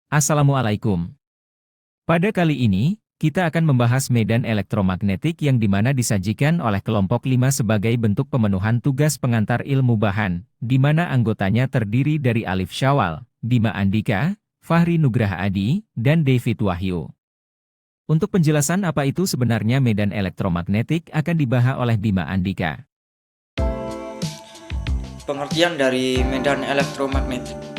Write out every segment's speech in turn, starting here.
Assalamualaikum. Pada kali ini, kita akan membahas medan elektromagnetik yang dimana disajikan oleh kelompok 5 sebagai bentuk pemenuhan tugas pengantar ilmu bahan, di mana anggotanya terdiri dari Alif Syawal, Bima Andika, Fahri Nugraha Adi, dan David Wahyu. Untuk penjelasan apa itu sebenarnya medan elektromagnetik akan dibahas oleh Bima Andika. Pengertian dari medan elektromagnetik.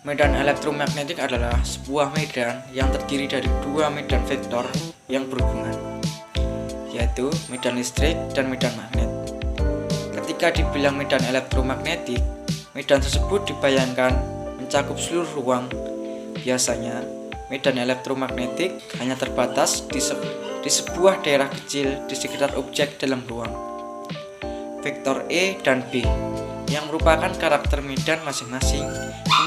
Medan elektromagnetik adalah sebuah medan yang terdiri dari dua medan vektor yang berhubungan, yaitu medan listrik dan medan magnet. Ketika dibilang medan elektromagnetik, medan tersebut dibayangkan mencakup seluruh ruang. Biasanya, medan elektromagnetik hanya terbatas di sebuah daerah kecil di sekitar objek dalam ruang. Vektor E dan B yang merupakan karakter medan masing-masing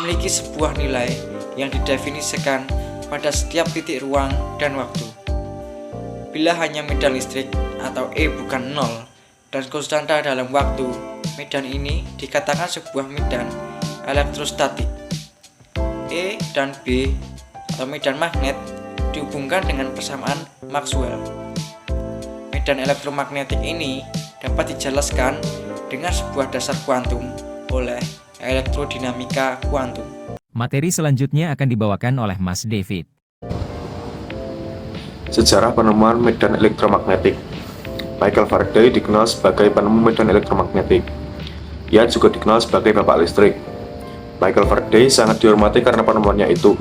memiliki sebuah nilai yang didefinisikan pada setiap titik ruang dan waktu. Bila hanya medan listrik atau E bukan 0 dan konstanta dalam waktu, medan ini dikatakan sebuah medan elektrostatik. E dan B atau medan magnet dihubungkan dengan persamaan Maxwell. Medan elektromagnetik ini dapat dijelaskan dengan sebuah dasar kuantum oleh elektrodinamika kuantum. Materi selanjutnya akan dibawakan oleh Mas David. Sejarah penemuan medan elektromagnetik. Michael Faraday dikenal sebagai penemu medan elektromagnetik. Ia juga dikenal sebagai bapak listrik. Michael Faraday sangat dihormati karena penemuannya itu.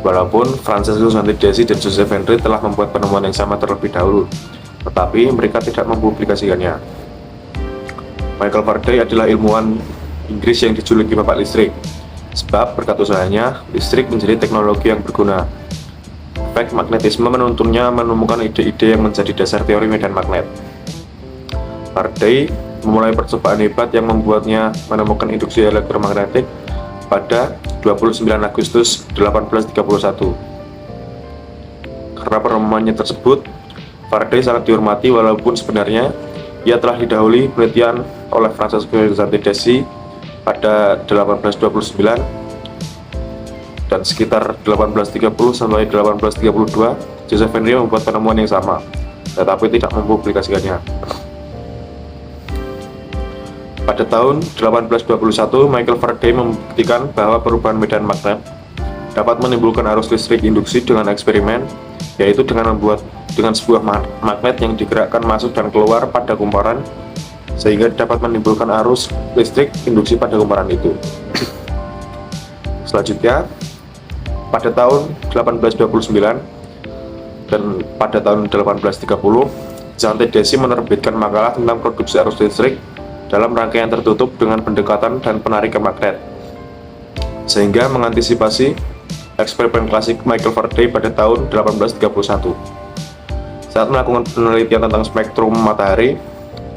Walaupun Francesco Santidesi dan Joseph Henry telah membuat penemuan yang sama terlebih dahulu, tetapi mereka tidak mempublikasikannya. Michael Faraday adalah ilmuwan Inggris yang dijuluki bapak listrik, sebab berkat usahanya, listrik menjadi teknologi yang berguna. Efek magnetisme menuntunnya menemukan ide-ide yang menjadi dasar teori medan magnet. Faraday memulai percobaan hebat yang membuatnya menemukan induksi elektromagnetik pada 29 Agustus 1831. Karena penemuannya tersebut, Faraday sangat dihormati walaupun sebenarnya ia telah didahului penelitian oleh Francesco Santidesi pada 1829 dan sekitar 1830 sampai 1832 Joseph Henry membuat penemuan yang sama, tetapi tidak mempublikasikannya. Pada tahun 1821, Michael Faraday membuktikan bahwa perubahan medan magnet dapat menimbulkan arus listrik induksi dengan eksperimen, yaitu dengan sebuah magnet yang digerakkan masuk dan keluar pada kumparan sehingga dapat menimbulkan arus listrik induksi pada kumparan itu. Selanjutnya, pada tahun 1829 dan pada tahun 1830, Santidesi menerbitkan makalah tentang produksi arus listrik dalam rangkaian tertutup dengan pendekatan dan penarikan magnet, sehingga mengantisipasi eksperimen klasik Michael Faraday pada tahun 1831. Saat melakukan penelitian tentang spektrum matahari,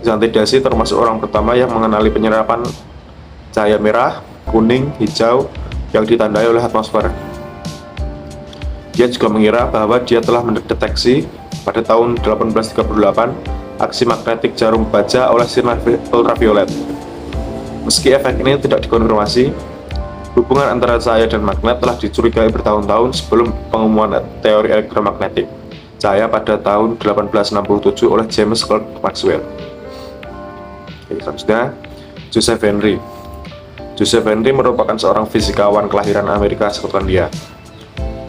Santidesi termasuk orang pertama yang mengenali penyerapan cahaya merah, kuning, hijau yang ditandai oleh atmosfer. Dia juga mengira bahwa dia telah mendeteksi pada tahun 1838 aksi magnetik jarum baja oleh sinar ultraviolet. Meski efek ini tidak dikonfirmasi, hubungan antara cahaya dan magnet telah dicurigai bertahun-tahun sebelum pengumuman teori elektromagnetik cahaya pada tahun 1867 oleh James Clerk Maxwell. Selanjutnya, Joseph Henry. Joseph Henry merupakan seorang fisikawan kelahiran Amerika Skotlandia.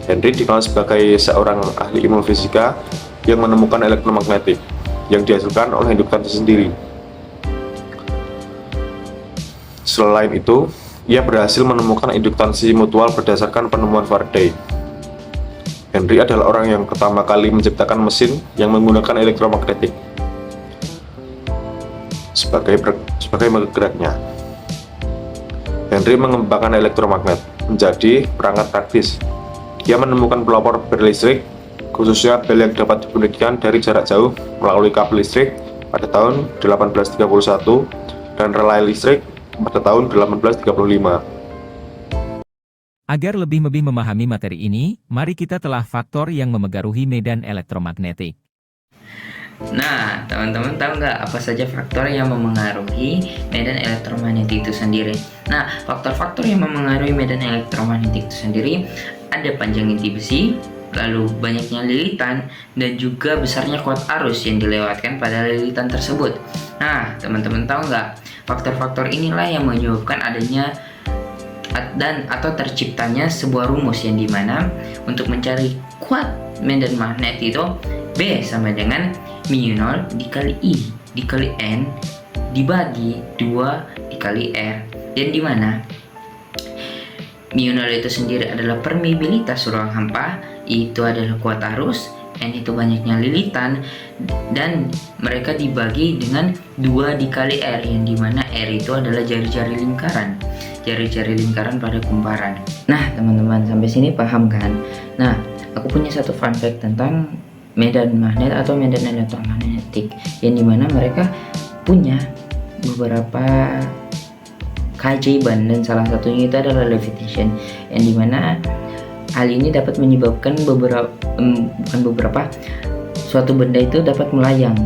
Henry dikenal sebagai seorang ahli ilmu fisika yang menemukan elektromagnetik yang dihasilkan oleh induktansi sendiri. Selain itu, ia berhasil menemukan induktansi mutual berdasarkan penemuan Faraday. Henry adalah orang yang pertama kali menciptakan mesin yang menggunakan elektromagnetik sebagai penggeraknya. Henry mengembangkan elektromagnet menjadi perangkat praktis. Ia menemukan pelopor bel listrik, khususnya bel yang dapat dibunyikan dari jarak jauh melalui kabel listrik pada tahun 1831 dan relay listrik pada tahun 1835. Agar lebih memahami materi ini, mari kita telah faktor yang memengaruhi medan elektromagnetik. Nah, teman-teman tahu nggak apa saja faktor yang memengaruhi medan elektromagnetik itu sendiri? Nah, faktor-faktor yang memengaruhi medan elektromagnetik itu sendiri ada panjang inti besi, lalu banyaknya lilitan, dan juga besarnya kuat arus yang dilewatkan pada lilitan tersebut. Nah, teman-teman tahu nggak? Faktor-faktor inilah yang menyebabkan adanya atau terciptanya sebuah rumus yang dimana untuk mencari kuat medan magnet itu B sama dengan μ0 dikali I dikali N dibagi 2 dikali R, dan dimana μ0 itu sendiri adalah permeabilitas ruang hampa, I itu adalah kuat arus, N itu banyaknya lilitan, dan mereka dibagi dengan 2 dikali R, yang dimana R itu adalah jari-jari lingkaran pada kumparan. Nah teman-teman, sampai sini paham kan? Nah, aku punya satu fun fact tentang medan magnet atau medan elektromagnetik, yang dimana mereka punya beberapa keajaiban, dan salah satunya itu adalah levitation, yang dimana hal ini dapat menyebabkan suatu benda itu dapat melayang.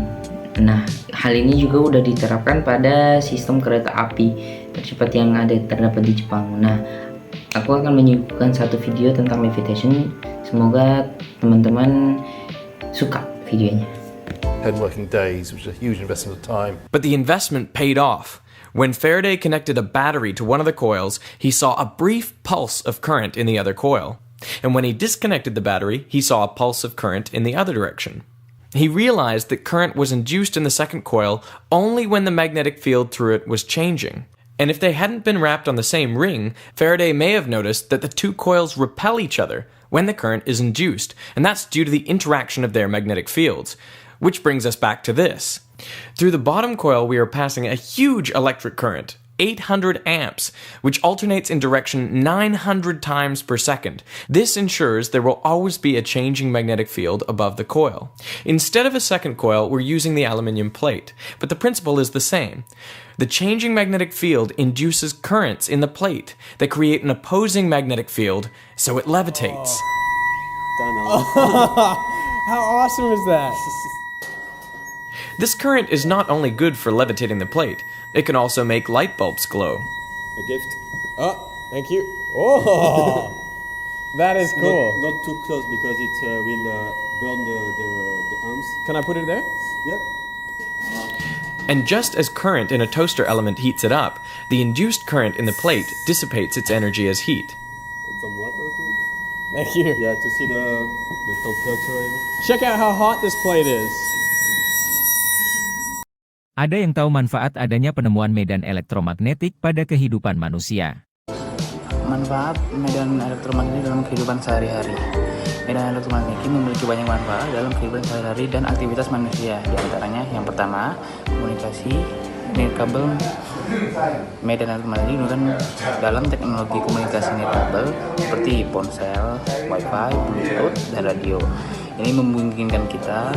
Nah, hal ini juga udah diterapkan pada sistem kereta api tercepat yang terdapat di Jepang. Nah, aku akan menyuguhkan satu video tentang levitation. Semoga teman-teman suka videonya. 10 working days, which is a huge investment of time. But the investment paid off. When Faraday connected a battery to one of the coils, he saw a brief pulse of current in the other coil. And when he disconnected the battery, he saw a pulse of current in the other direction. He realized that current was induced in the second coil only when the magnetic field through it was changing. And if they hadn't been wrapped on the same ring, Faraday may have noticed that the two coils repel each other when the current is induced, and that's due to the interaction of their magnetic fields. Which brings us back to this. Through the bottom coil, we are passing a huge electric current, 800 amps, which alternates in direction 900 times per second. This ensures there will always be a changing magnetic field above the coil. Instead of a second coil, we're using the aluminium plate, but the principle is the same. The changing magnetic field induces currents in the plate that create an opposing magnetic field, so it levitates. How awesome is that? This current is not only good for levitating the plate, it can also make light bulbs glow. A gift. Oh, thank you. Oh, that is cool. Not too close because it will burn the arms. Can I put it there? Yeah. And just as current in a toaster element heats it up, the induced current in the plate dissipates its energy as heat. Some water too. Thank you. Yeah, to see the temperature. Check out how hot this plate is. Ada yang tahu manfaat adanya penemuan medan elektromagnetik pada kehidupan manusia? Manfaat medan elektromagnetik dalam kehidupan sehari-hari. Medan elektromagnetik memiliki banyak manfaat dalam kehidupan sehari-hari dan aktivitas manusia. Di antaranya, yang pertama, komunikasi. Nirkabel medan elektromagnetik digunakan dalam teknologi komunikasi nirkabel seperti ponsel, wifi, bluetooth, dan radio. Ini memungkinkan kita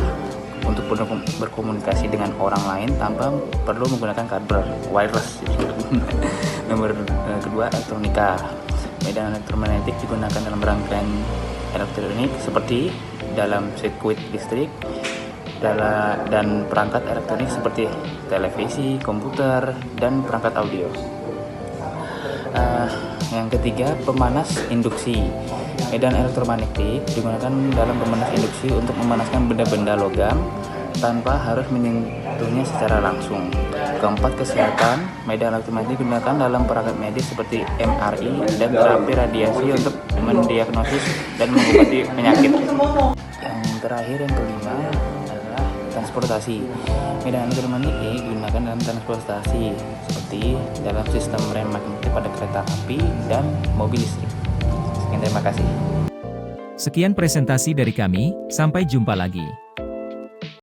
untuk berkomunikasi dengan orang lain tanpa perlu menggunakan kabel wireless. Nomor kedua, elektronika. Medan elektromagnetik digunakan dalam rangkaian elektronik seperti dalam sirkuit listrik dan perangkat elektronik seperti televisi, komputer, dan perangkat audio. Yang ketiga, pemanas induksi. Medan elektromagnetik digunakan dalam pemanas induksi untuk memanaskan benda-benda logam tanpa harus menyentuhnya secara langsung. Keempat, kesehatan. Medan elektromagnetik digunakan dalam perangkat medis seperti MRI dan terapi radiasi untuk mendiagnosis dan mengobati penyakit. Yang terakhir, yang kelima, adalah transportasi. Medan elektromagnetik digunakan dalam transportasi seperti dalam sistem rem magnetik pada kereta api dan mobil listrik. Sekian, terima kasih. Sekian presentasi dari kami, sampai jumpa lagi.